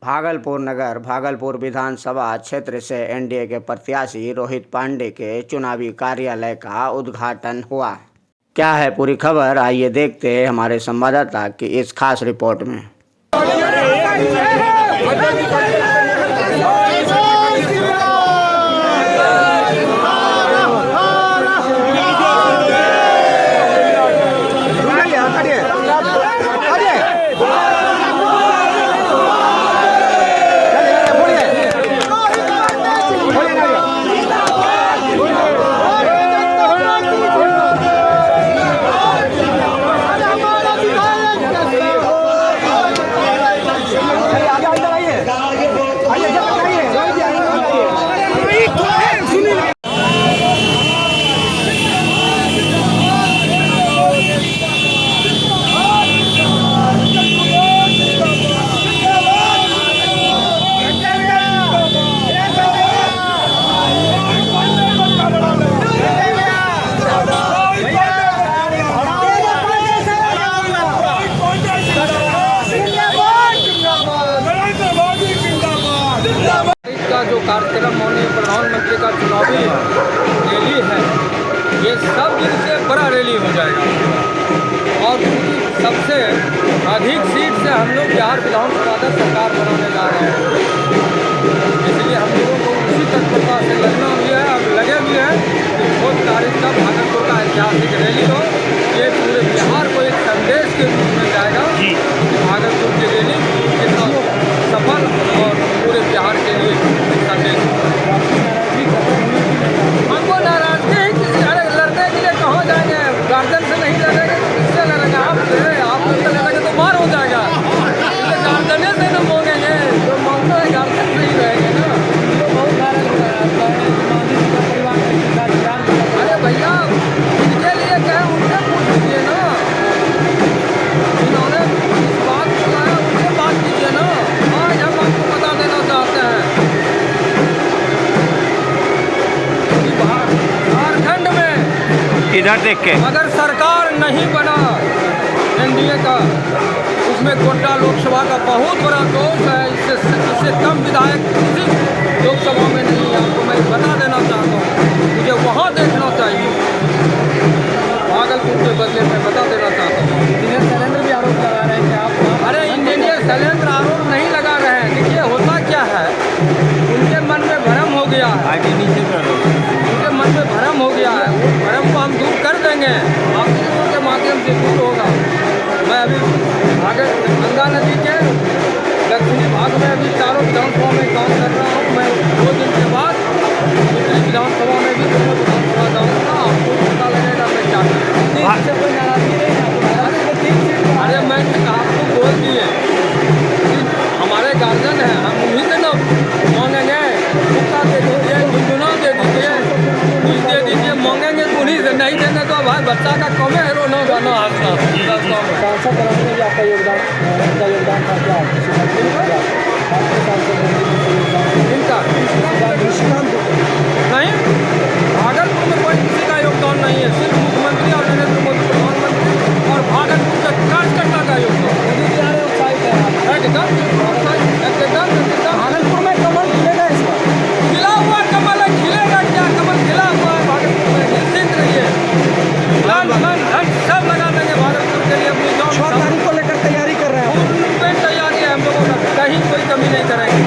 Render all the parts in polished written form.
भागलपुर नगर भागलपुर विधानसभा क्षेत्र से एनडीए के प्रत्याशी रोहित पांडे के चुनावी कार्यालय का उद्घाटन हुआ। क्या है पूरी खबर, आइए देखते हैं हमारे संवाददाता की इस खास रिपोर्ट में। का जो कार्यक्रम होने प्रधानमंत्री का चुनावी रैली है, ये सब इनसे बड़ा रैली हो जाएगा और सबसे अधिक सीट से हम लोग बिहार विधानसभा का सरकार बनाने जा रहे हैं। इसलिए हम लोगों को उसी तत्परता से लगना भी है और लगे भी है कि 4 तारीख का भागलपुर का ऐतिहासिक रैली हो। ये पूरे बिहार को एक संदेश के रूप में जाएगा कि भागलपुर की रैली कितना सफल और पूरे बिहार के लिए संदेश। हमको नाराजगी है किसी लड़ने के लिए कहाँ जाएंगे, गार्जियन से नहीं लड़ेंगे तो किससे लड़ेंगे? आप लोग लड़ेंगे तो मार हो जाएगा, गार्जियन से न मांगेंगे तो मांगते हैं गार्जियन से ही रहेंगे ना। अरे भैया इनके लिए कहें उनसे पूछ लीजिए ना, इन्होंने इस बात को लाया उनसे बात कीजिए ना। आज हम आपको बता देना चाहते हैं कि झारखंड में इधर देख के अगर सरकार नहीं बना एनडीए का, उसमें कोटा लोकसभा का बहुत बड़ा दोष है। इससे कम विधायक किसी लोकसभा में नहीं है। आपको मैं बता देना चाहता हूँ, मुझे वहाँ देखना चाहिए। भागलपुर के बदले में बता देना चाहता हूँ। इंजीनियर शैलेंद्र भी आरोप लगा रहे हैं कि आप, अरे इंजीनियर शैलेंद्र आरोप नहीं लगा रहे हैं। देखिए होता क्या है, उनके मन में भ्रम हो गया है, उनके मन में भ्रम हो गया है। वो भ्रम को हम दूर कर देंगे, आप लोगों के माध्यम से दूर होगा। मैं अभी गंगा नदी के दक्षिणी भाग में अभी 4 विधानसभा में काम कर रहा हूँ। मैं 2 दिन के बाद दूसरी विधानसभा में भी दोनों विधानसभा जाऊँगा। आपको पता लगेगा मैं क्या करूँ। कोई नाराजगी नहीं है। अरे मैं आपको बोल दिए कि हमारे गार्जियन हैं, हम उन्हीं से न मांगेंगे। कुत्ता दे दीजिए, गुनगुना दे दीजिए, कुछ दे दीजिए, मांगेंगे तो उन्हीं से। नहीं देंगे तो भाई बच्चा का कमे है, रो ना गाना आपका। सांसद बनाने में भी आपका योगदान था क्या? इनका नहीं, भागलपुर में कोई किसी का योगदान नहीं है। सिर्फ मुख्यमंत्री और नरेंद्र मोदी प्रधानमंत्री और भागलपुर के कार्यकर्ता का योगदान है। भागलपुर में कमल खिलेगा, इस बार खिला हुआ कमल है। खिलेगा क्या? कमल खिला हुआ है भागलपुर में, निश्चित रहिए। सब लगा देंगे भागलपुर के लिए। अपनी 6 तारीख को लेकर तैयारी कर रहे हैं, पूरी तैयारी है हम लोगों का, कहीं कोई कमी नहीं करेंगे।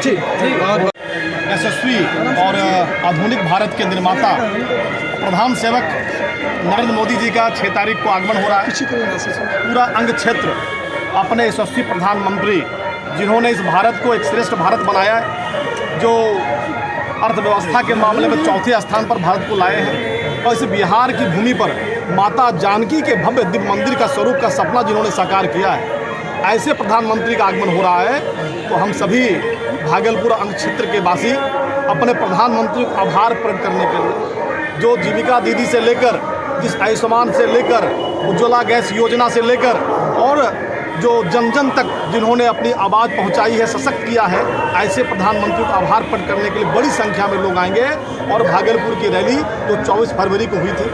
ठीक। यशस्वी और आधुनिक भारत के निर्माता प्रधान सेवक नरेंद्र मोदी जी का 6 तारीख को आगमन हो रहा है। पूरा अंग क्षेत्र अपने यशस्वी प्रधानमंत्री, जिन्होंने इस भारत को एक श्रेष्ठ भारत बनाया है, जो अर्थव्यवस्था के मामले में 4थे स्थान पर भारत को लाए हैं, और इस बिहार की भूमि पर माता जानकी के भव्य दिव्य मंदिर का स्वरूप का सपना जिन्होंने साकार किया है, ऐसे प्रधानमंत्री का आगमन हो रहा है। तो हम सभी भागलपुर अंग क्षेत्र के वासी अपने प्रधानमंत्री को आभार प्रकट करने के लिए, जो जीविका दीदी से लेकर, जिस आयुष्मान से लेकर, उज्ज्वला गैस योजना से लेकर, और जो जन जन तक जिन्होंने अपनी आवाज़ पहुंचाई है, सशक्त किया है, ऐसे प्रधानमंत्री को आभार प्रकट करने के लिए बड़ी संख्या में लोग आएंगे। और भागलपुर की रैली जो 24 फरवरी को हुई थी,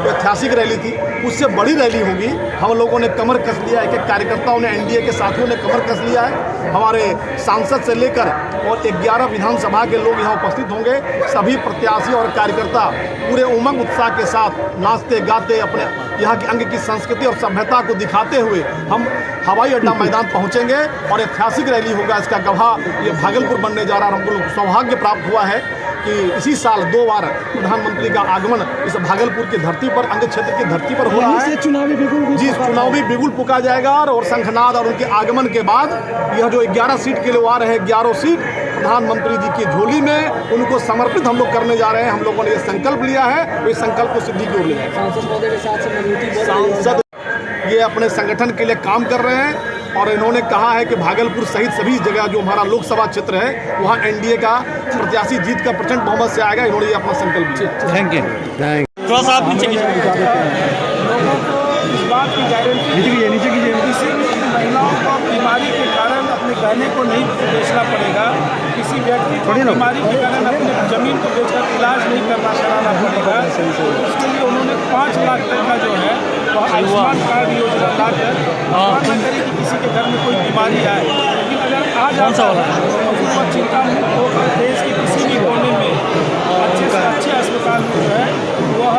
ऐतिहासिक रैली थी, उससे बड़ी रैली होगी। हम लोगों ने कमर कस लिया, एक एक कार्यकर्ताओं ने, एनडीए के साथियों ने कमर कस लिया है। हमारे सांसद से लेकर और 11 विधानसभा के लोग यहाँ उपस्थित होंगे। सभी प्रत्याशी और कार्यकर्ता पूरे उमंग उत्साह के साथ नाचते गाते अपने यहाँ की अंग की संस्कृति और सभ्यता को दिखाते हुए हम हवाई अड्डा मैदान पहुँचेंगे और ऐतिहासिक रैली होगा। इसका गवाह ये भागलपुर बनने जा रहा है। हमको सौभाग्य प्राप्त हुआ है कि इसी साल 2 बार प्रधानमंत्री का आगमन इस भागलपुर की धरती पर, अंग क्षेत्र की धरती पर हो रहा है। चुनावी बिगुल फूका जाएगा और शंखनाद और उनके आगमन के बाद यह जो 11 सीट के लिए आ रहे हैं, 11 सीट प्रधानमंत्री जी की झोली में उनको समर्पित हम लोग करने जा रहे हैं। हम लोगों ने ये संकल्प लिया है, इस संकल्प को सिद्धि की ओर ले जाएंगे। सांसद ये अपने संगठन के लिए काम कर रहे हैं और इन्होंने कहा है कि भागलपुर सहित सभी जगह जो हमारा लोकसभा क्षेत्र है वहाँ एनडीए का प्रत्याशी जीत का प्रचंड बहुमत से आएगा। इन्होंने ये अपना संकल्प लिया। Thank you. थोड़ा सा आप नीचे लोगों को इस बात की गारंटी नीचे कीजिए किसी भी महिलाओं को बीमारी के कारण अपने गहने को नहीं बेचना पड़ेगा, किसी व्यक्ति को बीमारी के कारण अपने ज़मीन को बेचकर इलाज नहीं कराना पड़ेगा। उसके लिए उन्होंने 5 लाख तक का जो है वह आयुष्मान कार्ड योजना लाकर माना करें कि किसी के घर में कोई बीमारी आए, लेकिन अगर आ जाता है तो फिर वह चिंता मुक्त होकर देश के किसी भी कोने में अच्छे से अच्छे अस्पताल में जो है वह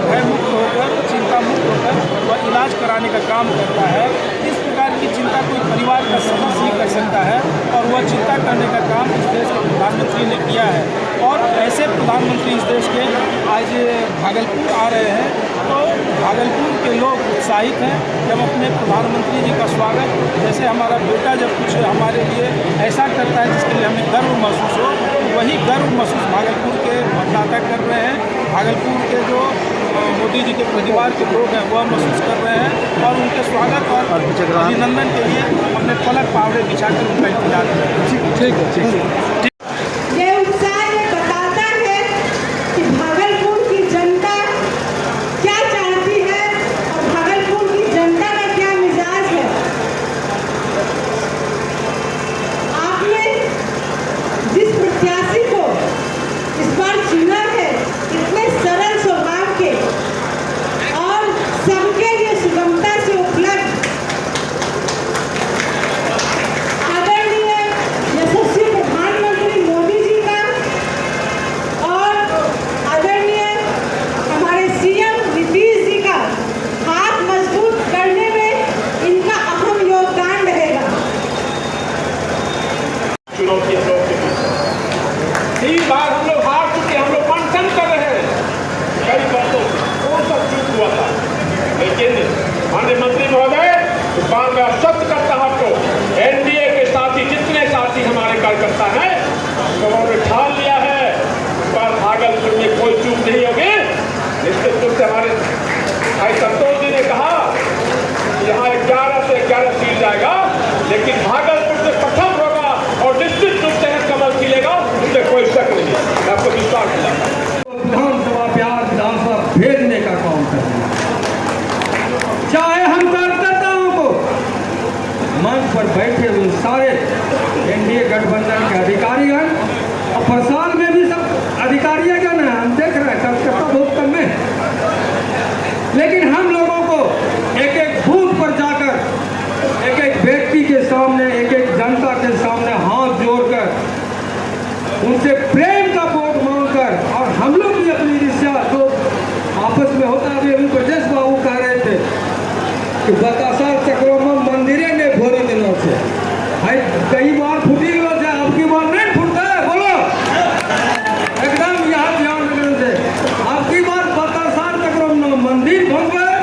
भय मुक्त होकर, चिंता मुक्त होकर वह इलाज कराने का काम करता है। इस प्रकार की चिंता कोई परिवार का सदस्य ही कर सकता है और वह चिंता करने का काम इस देश के प्रधानमंत्री ने किया है। और ऐसे प्रधानमंत्री इस देश के आज भागलपुर आ रहे हैं तो भागलपुर के लोग उत्साहित हैं जब अपने प्रधानमंत्री जी का स्वागत, जैसे हमारा बेटा जब कुछ हमारे लिए ऐसा करता है जिसके लिए हमें गर्व महसूस हो, वही गर्व महसूस भागलपुर के मतदाता कर रहे हैं। भागलपुर के जो मोदी जी के परिवार के लोग हैं वह महसूस कर रहे हैं और उनके स्वागत और अभिनंदन के लिए अपने पलक पावड़े बिछाकर उनका इंतजार कर रहे हैं। ठीक है। ये उत्साह ये बताता है कि भागलपुर की जनता क्या चाहती है और भागलपुर की जनता का क्या मिजाज है। आपने जिस प्रत्याशी को इस बार चुना है, इतने सरल स्वभाव के और सबके लिए सुगमता से उपलब्ध आदरणीय यशस्वी प्रधानमंत्री मोदी जी का और आदरणीय हमारे सीएम नीतीश जी का हाथ मजबूत करने में इनका अहम योगदान रहेगा। चुनौती हम लोग के बीच 3 बार हम लोग हार चुके, हम लोग मंथन कर रहे हैं कई बातों कौन सा चूक हुआ था, लेकिन माननीय मंत्री महोदय इस बार मैं सत्य करता हूं आपको, एनडीए के साथी जितने साथी हमारे कार्यकर्ता हैं उन्होंने ठान लिया है इस बार भागलपुर में कोई चूक नहीं होगी। निश्चित रूप से हमारे भाई संतोष जी ने कहा यहाँ 11 से 11 सीट जाएगा, लेकिन भागलपुर से प्रथम होगा और निश्चित रूप से कमल खिलेगा, उससे कोई शक नहीं है। मैं आपको विश्वास दिलाता हूं। विधानसभा प्यार विधानसभा भेजने का काम करना, चाहे हम कार्यकर्ताओं को मंच पर बैठे हुए सारे एनडीए गठबंधन के अधिकारीगण और प्रसार में भी सब अधिकारीगण हैं, हम देख रहे हैं कार्यकर्ता बहुत कम है, लेकिन हम लोगों को एक एक बूथ पर जाकर एक एक व्यक्ति के सामने, एक एक जनता के सामने हाथ जोड़कर उनसे प्रेम का वोट मांगकर और हम लोग भी अपनी रिश्ता जो आपस में होता है, अभी ब्रजेश बाबू कह रहे थे कि बतासा चक्रों मंदिरें ने भोरी दिनों से भाई कई बार फूटी गलो से आपकी बार नहीं फूटता है, बोलो एकदम यहाँ ध्यान रखने से आपकी बार बतासा चक्रों मंदिर भंग गए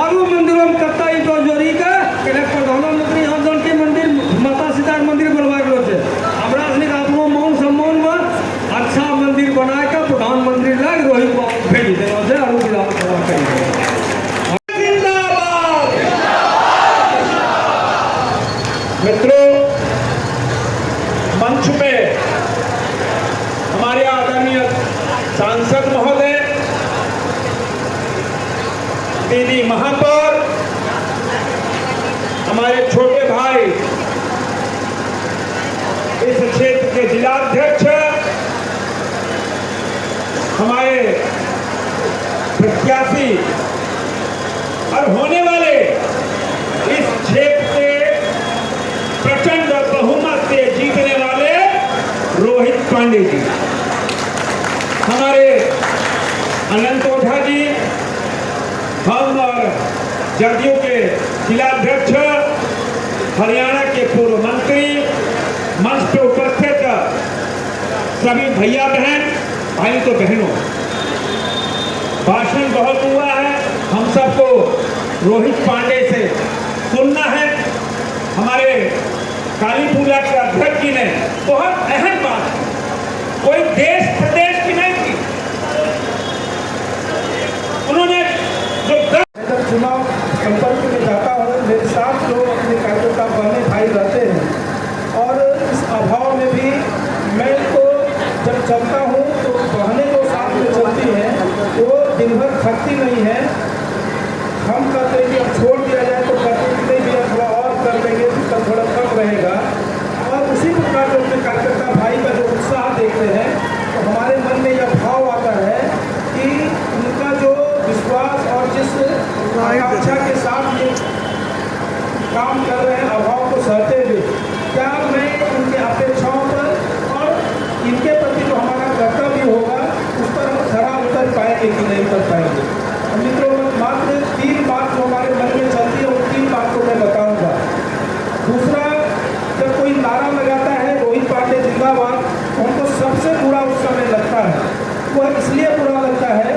और वो मंदिरों में कत्ता ही तो जोड़ी का प्रधानमंत्री आंदोलन के मंदिर माता सीता मंदिर बनवा गलो से हमरा सनी अपनो मान सम्मान में अच्छा मंदिर बनाए का प्रधानमंत्री लग रोहित बाबू भेज देना से और विधानसभा करेंगे। मित्रों, मंच पे हमारे आदरणीय सांसद महोदय, दीदी महापौर, हमारे छोटे भाई इस क्षेत्र के जिलाध्यक्ष, हमारे प्रत्याशी और होने वाले इस क्षेत्र से प्रचंड बहुमत से जीतने वाले रोहित पांडे जी, हमारे अनंत ओझा जी, हम और जदयू के जिलाध्यक्ष, हरियाणा के पूर्व मंत्री, मंच पे उपस्थित सभी भैया बहन, भाई तो बहनों, भाषण बहुत हुआ है। हम सबको रोहित पांडे से सुनना है। हमारे काली पूजा के अध्यक्ष जी ने बहुत अहम बात, कोई देश प्रदेश की नहीं थी, उन्होंने जो जब चुनाव संपर्क में जाता हूँ, मेरे साथ जो अपने कार्यकर्ता बहने भाई रहते हैं, और इस अभाव में भी मैं तो जब चलता हूँ तो बहनें जो साथ में चलती हैं वो दिन भर थकती नहीं है। हम कहते हैं कि अब छोड़ दिया जाए तो कहते हैं कि नहीं भैया थोड़ा और कर देंगे तो थोड़ा कम रहेगा। और उसी प्रकार जो अपने कार्यकर्ता भाई का जो उत्साह देखते हैं तो हमारे मन में यह भाव आता है कि उनका जो विश्वास और जिस आकांक्षा के साथ ये काम कर रहे हैं, अभाव को सहते हुए, क्या मैं उनके अपेक्षाओं पर और इनके प्रति जो हमारा कर्तव्य होगा उस पर हम खरा उतर पाएंगे कि नहीं उतर पाएंगे। मित्रों, मात्र 3 बात जो हमारे मन में चलती है, उन 3 बात को मैं बताऊंगा। दूसरा, जब कोई नारा लगाता है रोहित पांडे जिंदाबाद, उनको सबसे बुरा उस समय लगता है। वह इसलिए बुरा लगता है